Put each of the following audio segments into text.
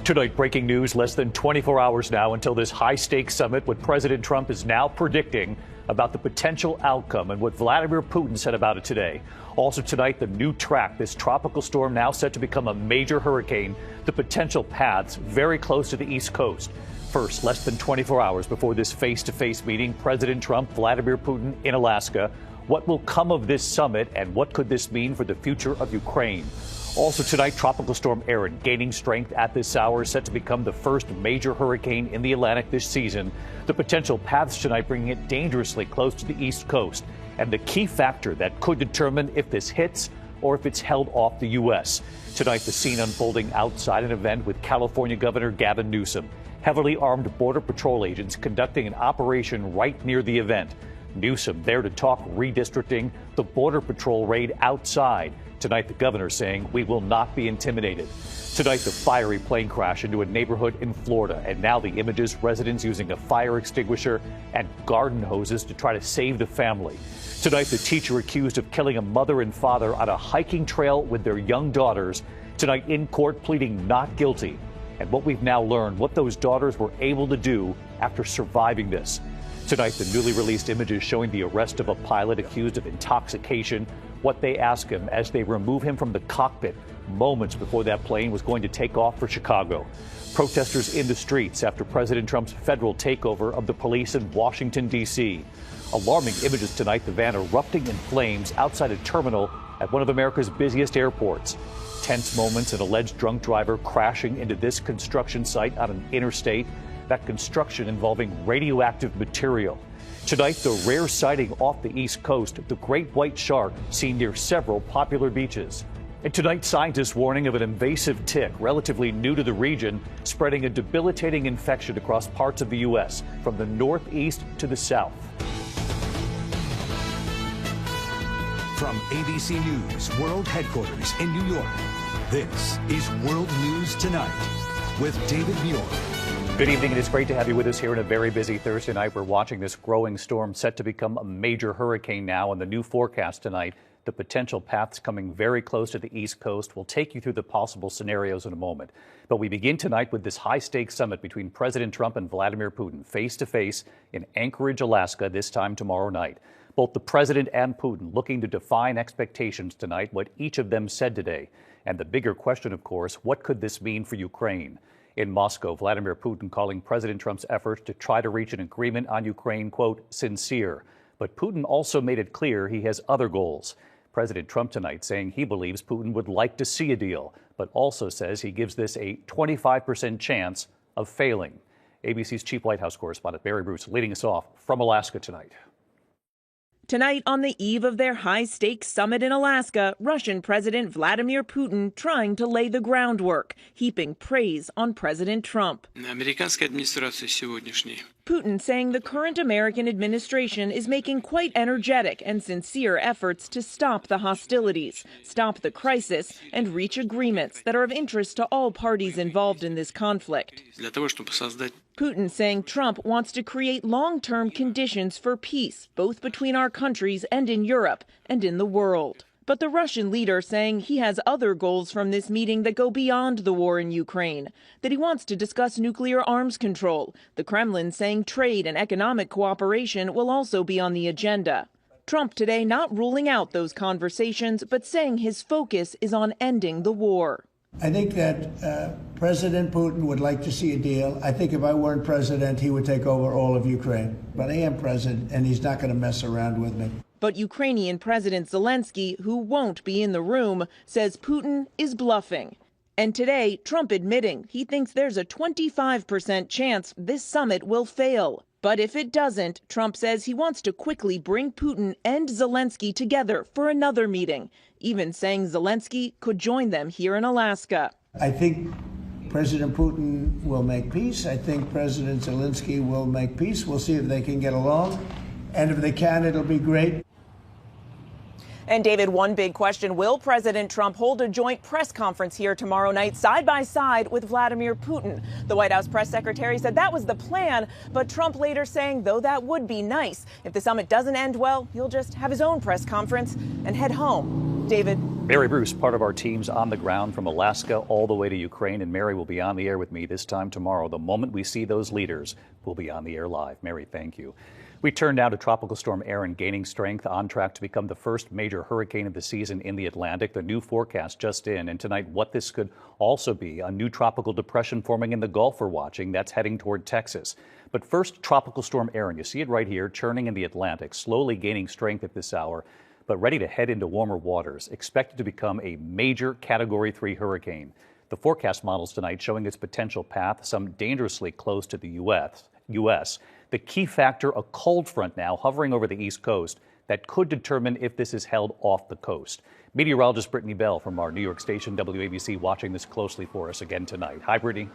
Tonight, breaking news less than 24 hours now until this high-stakes summit. What President Trump is now predicting about the potential outcome and what Vladimir Putin said about it today. Also tonight, the new track, this tropical storm now set to become a major hurricane, the potential paths very close to the East Coast. First, less than 24 hours before this face-to-face meeting, President Trump, Vladimir Putin in Alaska. What will come of this summit and what could this mean for the future of Ukraine? Also tonight, Tropical Storm Erin gaining strength at this hour, set to become the first major hurricane in the Atlantic this season. The potential paths tonight bringing it dangerously close to the East Coast. And the key factor that could determine if this hits or if it's held off the U.S. Tonight, the scene unfolding outside an event with California Governor Gavin Newsom. Heavily armed Border Patrol agents conducting an operation right near the event. Newsom there to talk redistricting, the Border Patrol raid outside. Tonight, the governor saying we will not be intimidated. Tonight, the fiery plane crash into a neighborhood in Florida. And now the images, residents using a fire extinguisher and garden hoses to try to save the family. Tonight, the teacher accused of killing a mother and father on a hiking trail with their young daughters. Tonight, in court, pleading not guilty. And what we've now learned, what those daughters were able to do after surviving this. Tonight, the newly released images showing the arrest of a pilot accused of intoxication. What they ask him as they remove him from the cockpit moments before that plane was going to take off for Chicago. Protesters in the streets after President Trump's federal takeover of the police in Washington, D.C. Alarming images tonight, the van erupting in flames outside a terminal at one of America's busiest airports. Tense moments, an alleged drunk driver crashing into this construction site on an interstate. That construction involving radioactive material. Tonight, the rare sighting off the East Coast, the great white shark seen near several popular beaches. And tonight, scientists warning of an invasive tick, relatively new to the region, spreading a debilitating infection across parts of the U.S., from the northeast to the south. From ABC News World Headquarters in New York, this is World News Tonight with David Muir. Good evening. It is great to have you with us here on a very busy Thursday night. We're watching this growing storm set to become a major hurricane now, and the new forecast tonight, the potential paths coming very close to the East Coast. We'll take you through the possible scenarios in a moment. But we begin tonight with this high-stakes summit between President Trump and Vladimir Putin, face-to-face in Anchorage, Alaska, this time tomorrow night. Both the president and Putin looking to define expectations tonight, what each of them said today. And the bigger question, of course, what could this mean for Ukraine? In Moscow, Vladimir Putin calling President Trump's efforts to try to reach an agreement on Ukraine, quote, sincere. But Putin also made it clear he has other goals. President Trump tonight saying he believes Putin would like to see a deal, but also says he gives this a 25% chance of failing. ABC's chief White House correspondent Barry Bruce leading us off from Alaska tonight. Tonight, on the eve of their high-stakes summit in Alaska, Russian President Vladimir Putin trying to lay the groundwork, heaping praise on President Trump. Putin saying the current American administration is making quite energetic and sincere efforts to stop the hostilities, stop the crisis, and reach agreements that are of interest to all parties involved in this conflict. Putin saying Trump wants to create long-term conditions for peace, both between our countries and in Europe and in the world. But the Russian leader saying he has other goals from this meeting that go beyond the war in Ukraine, that he wants to discuss nuclear arms control. The Kremlin saying trade and economic cooperation will also be on the agenda. Trump today not ruling out those conversations, but saying his focus is on ending the war. I think that President Putin would like to see a deal. I think if I weren't president, he would take over all of Ukraine. But I am president, and he's not going to mess around with me. But Ukrainian President Zelensky, who won't be in the room, says Putin is bluffing. And today, Trump admitting he thinks there's a 25% chance this summit will fail. But if it doesn't, Trump says he wants to quickly bring Putin and Zelensky together for another meeting, even saying Zelensky could join them here in Alaska. I think President Putin will make peace. I think President Zelensky will make peace. We'll see if they can get along. And if they can, it'll be great. And David, one big question, will President Trump hold a joint press conference here tomorrow night side by side with Vladimir Putin? The White House press secretary said that was the plan, but Trump later saying, though that would be nice, if the summit doesn't end well, he'll just have his own press conference and head home. David. Mary Bruce, part of our team's on the ground from Alaska all the way to Ukraine, and Mary will be on the air with me this time tomorrow. The moment we see those leaders, we'll be on the air live. Mary, thank you. We turn now to Tropical Storm Erin gaining strength, on track to become the first major hurricane of the season in the Atlantic. The new forecast just in, and tonight what this could also be, a new tropical depression forming in the Gulf we're watching that's heading toward Texas. But first, Tropical Storm Erin. You see it right here, churning in the Atlantic, slowly gaining strength at this hour, but ready to head into warmer waters, expected to become a major Category 3 hurricane. The forecast models tonight showing its potential path, some dangerously close to the U.S. The key factor, a cold front now hovering over the East Coast that could determine if this is held off the coast. Meteorologist Brittany Bell from our New York station WABC watching this closely for us again tonight. Hi, Brittany.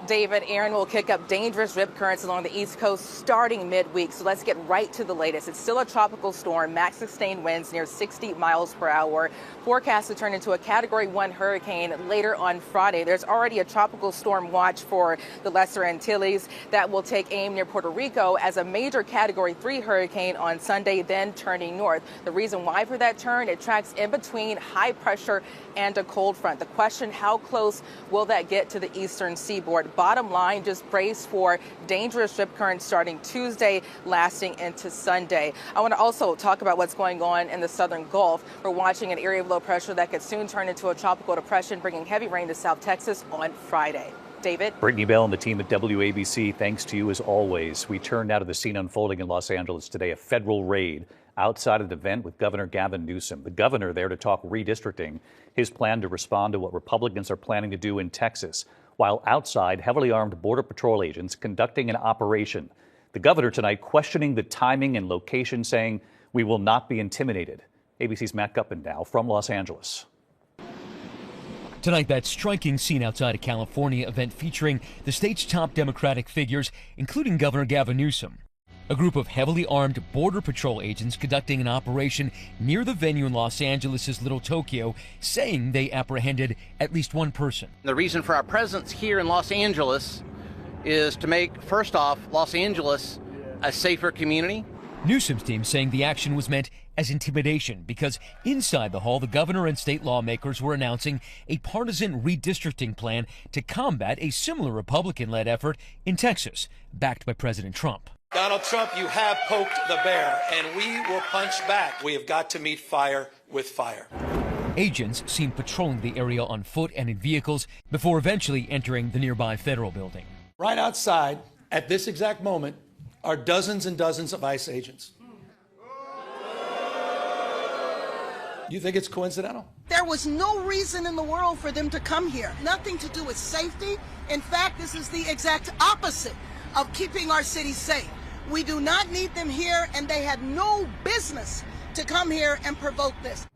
David, Erin will kick up dangerous rip currents along the East Coast starting midweek. So let's get right to the latest. It's still a tropical storm, max sustained winds near 60 miles per hour. Forecast to turn into a Category 1 hurricane later on Friday. There's already a tropical storm watch for the Lesser Antilles that will take aim near Puerto Rico as a major Category 3 hurricane on Sunday, then turning north. The reason why for that turn, it tracks in between high pressure and a cold front. The question, how close will that get to the eastern seaboard? Bottom line, just brace for dangerous rip currents starting Tuesday, lasting into Sunday. I want to also talk about what's going on in the southern Gulf. We're watching an area of low pressure that could soon turn into a tropical depression, bringing heavy rain to South Texas on Friday. David? Brittany Bell and the team at WABC, thanks to you as always. We turn now to the scene unfolding in Los Angeles today, a federal raid outside an event with Governor Gavin Newsom. The governor there to talk redistricting, his plan to respond to what Republicans are planning to do in Texas, while outside heavily armed Border Patrol agents conducting an operation. The governor tonight questioning the timing and location, saying, "We will not be intimidated." ABC's Matt Gutman now from Los Angeles. Tonight, that striking scene outside a California event featuring the state's top Democratic figures, including Governor Gavin Newsom. A group of heavily armed Border Patrol agents conducting an operation near the venue in Los Angeles' Little Tokyo, saying they apprehended at least one person. The reason for our presence here in Los Angeles is to make, first off, Los Angeles a safer community. Newsom's team saying the action was meant as intimidation because inside the hall, the governor and state lawmakers were announcing a partisan redistricting plan to combat a similar Republican-led effort in Texas, backed by President Trump. Donald Trump, you have poked the bear, and we will punch back. We have got to meet fire with fire. Agents seen patrolling the area on foot and in vehicles before eventually entering the nearby federal building. Right outside, at this exact moment, are dozens and dozens of ICE agents. You think it's coincidental? There was no reason in the world for them to come here. Nothing to do with safety. In fact, this is the exact opposite of keeping our city safe. We do not need them here, and they had no business to come here and provoke this.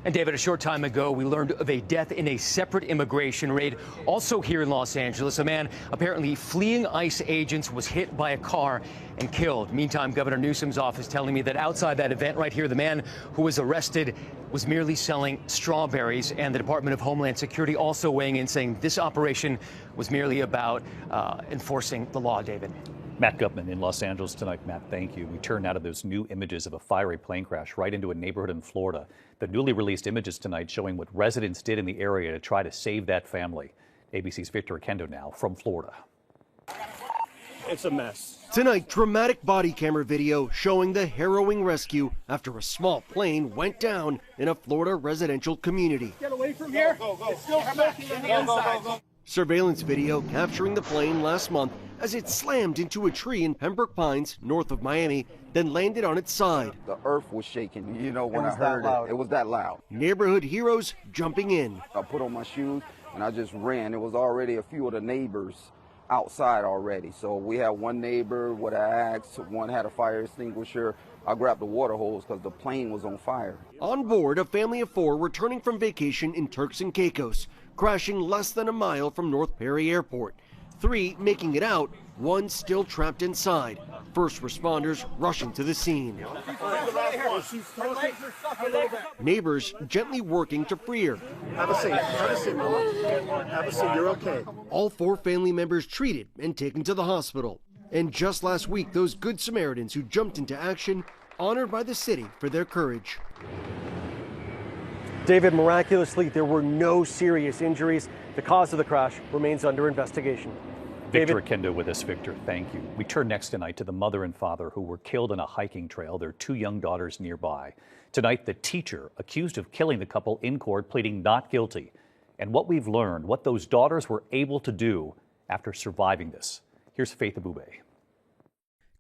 And David, a short time ago, we learned of a death in a separate immigration raid, also here in Los Angeles. A man apparently fleeing ICE agents was hit by a car and killed. Meantime, Governor Newsom's office telling me that outside that event right here, the man who was arrested was merely selling strawberries, and the Department of Homeland Security also weighing in, saying this operation was merely about enforcing the law, David. Matt Gutman in Los Angeles tonight. Matt, thank you. We turn now to those new images of a fiery plane crash right into a neighborhood in Florida. The newly released images tonight showing what residents did in the area to try to save that family. ABC's Victor Oquendo now from Florida. It's a mess. Tonight, dramatic body camera video showing the harrowing rescue after a small plane went down in a Florida residential community. Get away from here. Go, go. It's still smoking on the inside. Surveillance video capturing the plane last month as it slammed into a tree in Pembroke Pines, north of Miami, then landed on its side. The earth was shaking, you know, when I heard it. It was that loud. Neighborhood heroes jumping in. I put on my shoes and I just ran. There was already a few of the neighbors outside already. So we had one neighbor with an axe, one had a fire extinguisher. I grabbed the water hose because the plane was on fire. On board, a family of 4 returning from vacation in Turks and Caicos, crashing less than a mile from North Perry Airport. 3 making it out, 1 still trapped inside. First responders rushing to the scene. Neighbors gently working to free her. Have a seat. Have a seat, Mama. Have a seat. You're okay. All 4 family members treated and taken to the hospital. And just last week, those good Samaritans who jumped into action honored by the city for their courage. David, miraculously, there were no serious injuries. The cause of the crash remains under investigation. Victor Oquendo with us. Victor, thank you. We turn next tonight to the mother and father who were killed on a hiking trail, their 2 young daughters nearby. Tonight, the teacher accused of killing the couple in court pleading not guilty. And what we've learned, what those daughters were able to do after surviving this. Here's Faith Abube.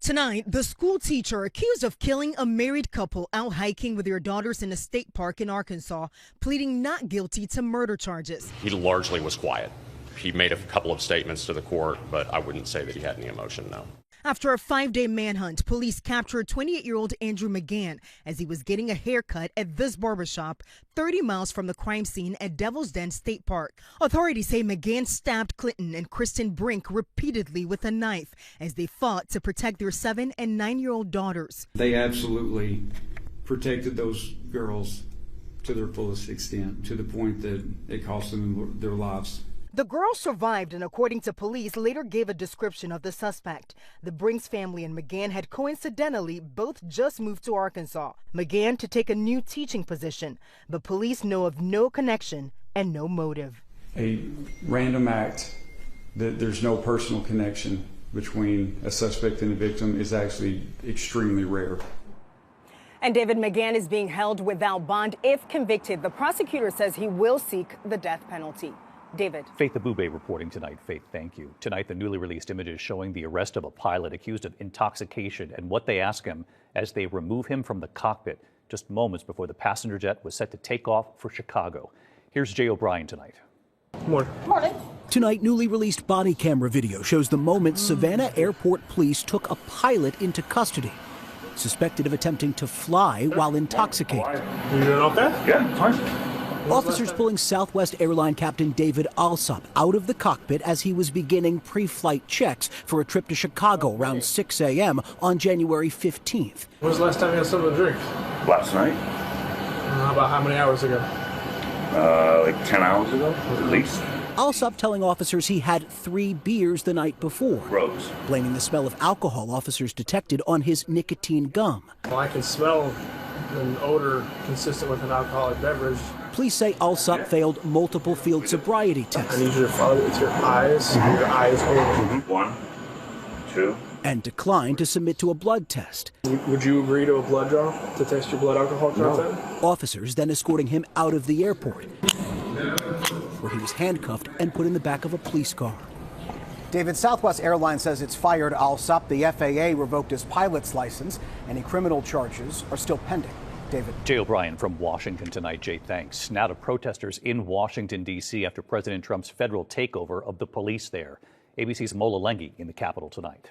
Tonight, the school teacher accused of killing a married couple out hiking with their daughters in a state park in Arkansas, pleading not guilty to murder charges. He largely was quiet. He made a couple of statements to the court, but I wouldn't say that he had any emotion, no. After a 5-day manhunt, police captured 28-year-old Andrew McGann as he was getting a haircut at this barbershop 30 miles from the crime scene at Devil's Den State Park. Authorities say McGann stabbed Clinton and Kristen Brink repeatedly with a knife as they fought to protect their 7- and 9-year-old daughters. They absolutely protected those girls to their fullest extent, to the point that it cost them their lives. The girls survived and, according to police, later gave a description of the suspect. The Brinks family and McGann had coincidentally both just moved to Arkansas. McGann to take a new teaching position, but police know of no connection and no motive. A random act that there's no personal connection between a suspect and a victim is actually extremely rare. And David McGann is being held without bond. If convicted, the prosecutor says he will seek the death penalty. David. Faith Abube reporting tonight. Faith, thank you. Tonight, the newly released images showing the arrest of a pilot accused of intoxication and what they ask him as they remove him from the cockpit just moments before the passenger jet was set to take off for Chicago. Here's Jay O'Brien tonight. Morning. Tonight, newly released body camera video shows the moment Savannah Airport police took a pilot into custody, suspected of attempting to fly while intoxicated. You doing okay? Yeah, fine. Officers pulling Southwest airline captain David Alsop out of the cockpit as he was beginning pre-flight checks for a trip to Chicago around 6 a.m. on January 15th. When was the last time you had something to drink? Last night. About how many hours ago? Like 10 hours ago, at least. Alsop telling officers he had 3 beers the night before. Gross. Blaming the smell of alcohol officers detected on his nicotine gum. Well, I can smell an odor consistent with an alcoholic beverage. Police say Alsop failed multiple field sobriety tests. I need you to follow it with your eyes. Your eyes only. 1, 2. And declined to submit to a blood test. Would you agree to a blood draw to test your blood alcohol content? No. Officers then escorting him out of the airport, where he was handcuffed and put in the back of a police car. David, Southwest Airlines says it's fired Alsop. The FAA revoked his pilot's license. Any criminal charges are still pending. David. Jay O'Brien from Washington tonight. Jay, thanks. Now to protesters in Washington, D.C. after President Trump's federal takeover of the police there. ABC's Mola Lenghi in the Capitol tonight.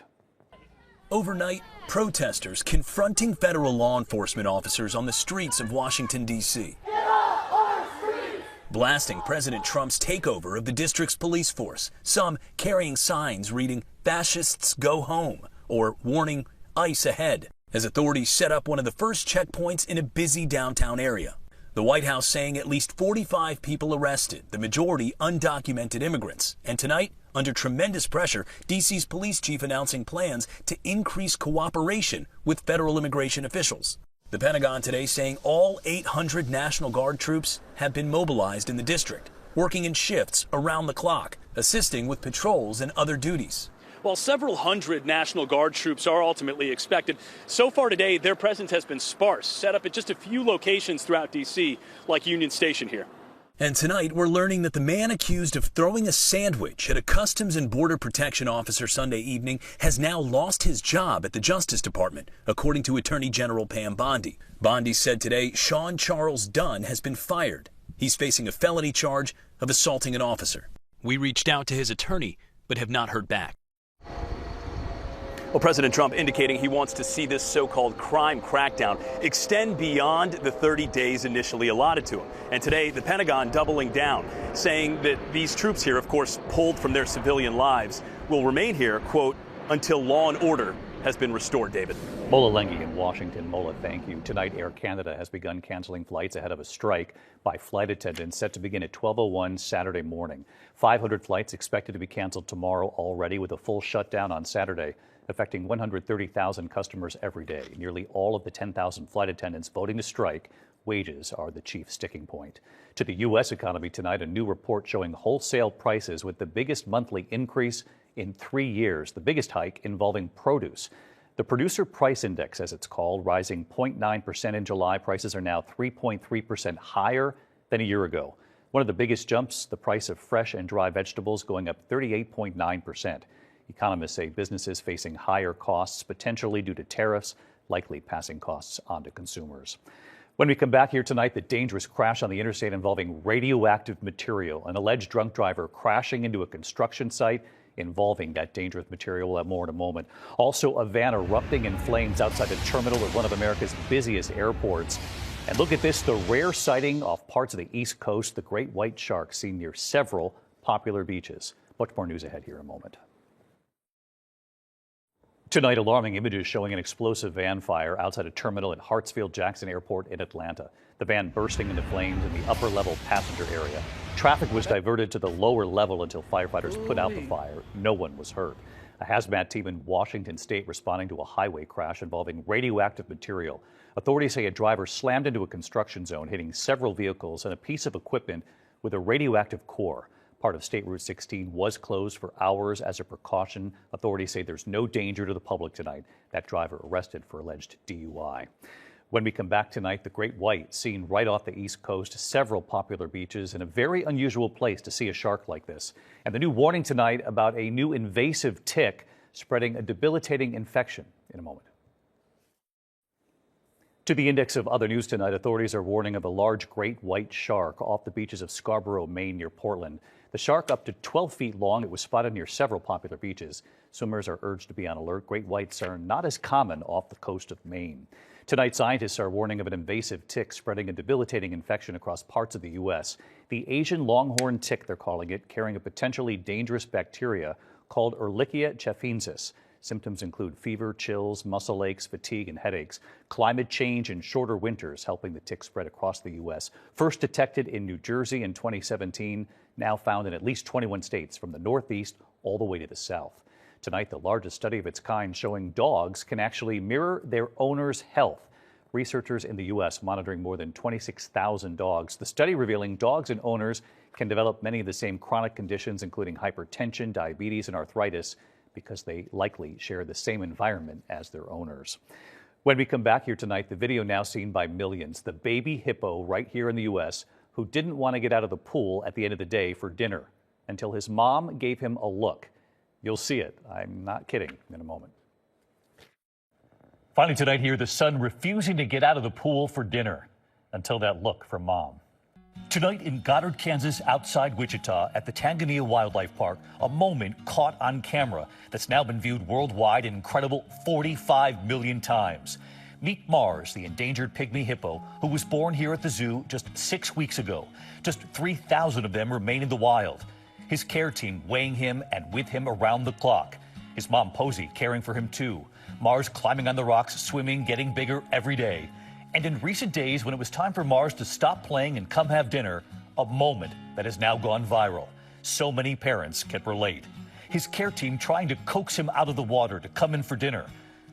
Overnight, protesters confronting federal law enforcement officers on the streets of Washington, D.C. Blasting President Trump's takeover of the district's police force, some carrying signs reading, "Fascists go home," or warning, "ICE ahead," as authorities set up one of the first checkpoints in a busy downtown area. The White House saying at least 45 people arrested, the majority undocumented immigrants. And tonight, under tremendous pressure, D.C.'s police chief announcing plans to increase cooperation with federal immigration officials. The Pentagon today saying all 800 National Guard troops have been mobilized in the district, working in shifts around the clock, assisting with patrols and other duties. While several hundred National Guard troops are ultimately expected, so far today their presence has been sparse, set up at just a few locations throughout D.C., like Union Station here. And tonight we're learning that the man accused of throwing a sandwich at a Customs and Border Protection officer Sunday evening has now lost his job at the Justice Department, according to Attorney General Pam Bondi. Bondi said today Sean Charles Dunn has been fired. He's facing a felony charge of assaulting an officer. We reached out to his attorney, but have not heard back. Well, President Trump indicating he wants to see this so-called crime crackdown extend beyond the 30 days initially allotted to him. And today, the Pentagon doubling down, saying that these troops here, of course, pulled from their civilian lives, will remain here, quote, until law and order has been restored, David. Mola Lenghi in Washington. Mola, thank you. Tonight, Air Canada has begun canceling flights ahead of a strike by flight attendants set to begin at 12:01 Saturday morning. 500 flights expected to be canceled tomorrow already, with a full shutdown on Saturday. affecting 130,000 customers every day. Nearly all of the 10,000 flight attendants voting to strike. Wages are the chief sticking point. To the U.S. economy tonight, a new report showing wholesale prices with the biggest monthly increase in 3 years, the biggest hike involving produce. The Producer Price Index, as it's called, rising 0.9% in July. Prices are now 3.3% higher than a year ago. One of the biggest jumps, the price of fresh and dry vegetables going up 38.9%. Economists say businesses facing higher costs, potentially due to tariffs, likely passing costs on to consumers. When we come back here tonight, the dangerous crash on the interstate involving radioactive material. An alleged drunk driver crashing into a construction site involving that dangerous material. We'll have more in a moment. Also, a van erupting in flames outside a terminal at one of America's busiest airports. And look at this, the rare sighting off parts of the East Coast, the great white shark seen near several popular beaches. Much more news ahead here in a moment. Tonight, alarming images showing an explosive van fire outside a terminal at Hartsfield-Jackson Airport in Atlanta. The van bursting into flames in the upper-level passenger area. Traffic was diverted to the lower level until firefighters put out the fire. No one was hurt. A hazmat team in Washington state responding to a highway crash involving radioactive material. Authorities say a driver slammed into a construction zone, hitting several vehicles and a piece of equipment with a radioactive core. Part of State Route 16 was closed for hours as a precaution. Authorities say there's no danger to the public tonight. That driver arrested for alleged DUI. When we come back tonight, the great white seen right off the East Coast, several popular beaches, and a very unusual place to see a shark like this. And the new warning tonight about a new invasive tick spreading a debilitating infection in a moment. To the index of other news tonight, authorities are warning of a large great white shark off the beaches of Scarborough, Maine, near Portland. The shark, up to 12 feet long, it was spotted near several popular beaches. Swimmers are urged to be on alert. Great whites are not as common off the coast of Maine. Tonight, scientists are warning of an invasive tick spreading a debilitating infection across parts of the U.S. The Asian longhorn tick, they're calling it, carrying a potentially dangerous bacteria called Ehrlichia chafensis. Symptoms include fever, chills, muscle aches, fatigue, and headaches. Climate change and shorter winters helping the tick spread across the U.S. First detected in New Jersey in 2017, now found in at least 21 states from the Northeast all the way to the South. Tonight, the largest study of its kind showing dogs can actually mirror their owner's health. Researchers in the U.S. monitoring more than 26,000 dogs. The study revealing dogs and owners can develop many of the same chronic conditions, including hypertension, diabetes, and arthritis, because they likely share the same environment as their owners. When we come back here tonight, the video now seen by millions, the baby hippo right here in the U.S. who didn't want to get out of the pool at the end of the day for dinner until his mom gave him a look. You'll see it. I'm not kidding in a moment. Finally tonight here, the son refusing to get out of the pool for dinner until that look from mom. Tonight in Goddard, Kansas, outside Wichita at the Tanganyika Wildlife Park, a moment caught on camera that's now been viewed worldwide an incredible 45 million times. Meet Mars, the endangered pygmy hippo, who was born here at the zoo just 6 weeks ago. Just 3,000 of them remain in the wild. His care team weighing him and with him around the clock. His mom, Posey, caring for him too. Mars climbing on the rocks, swimming, getting bigger every day. And in recent days, when it was time for Mars to stop playing and come have dinner, a moment that has now gone viral. So many parents can relate. His care team trying to coax him out of the water to come in for dinner.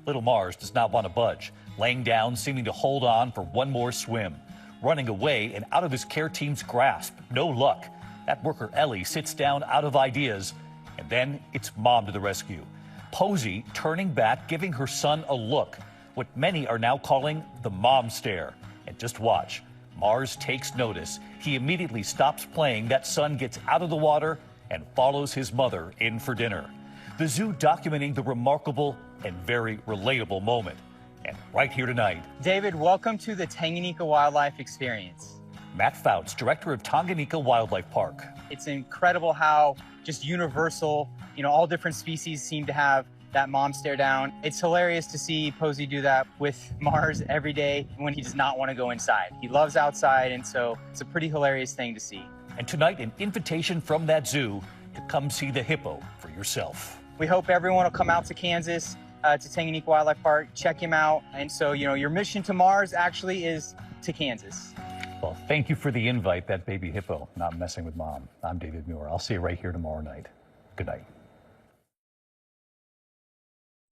Little Mars does not want to budge, laying down, seeming to hold on for one more swim. Running away and out of his care team's grasp. No luck. That worker, Ellie, sits down out of ideas, and then it's mom to the rescue. Posey turning back, giving her son a look, what many are now calling the mom stare. And just watch. Mars takes notice. He immediately stops playing. That son gets out of the water and follows his mother in for dinner. The zoo documenting the remarkable and very relatable moment. And right here tonight, David, welcome to the Tanganyika Wildlife Experience. Matt Fouts, director of Tanganyika Wildlife Park. It's incredible how just universal, all different species seem to have that mom stare down. It's hilarious to see Posey do that with Mars every day when he does not want to go inside. He loves outside, and so it's a pretty hilarious thing to see. And tonight, an invitation from that zoo to come see the hippo for yourself. We hope everyone will come out to Kansas, to Tanganyika Wildlife Park, check him out. And so, your mission to Mars actually is to Kansas. Well, thank you for the invite, that baby hippo not messing with mom. I'm David Muir. I'll see you right here tomorrow night. Good night.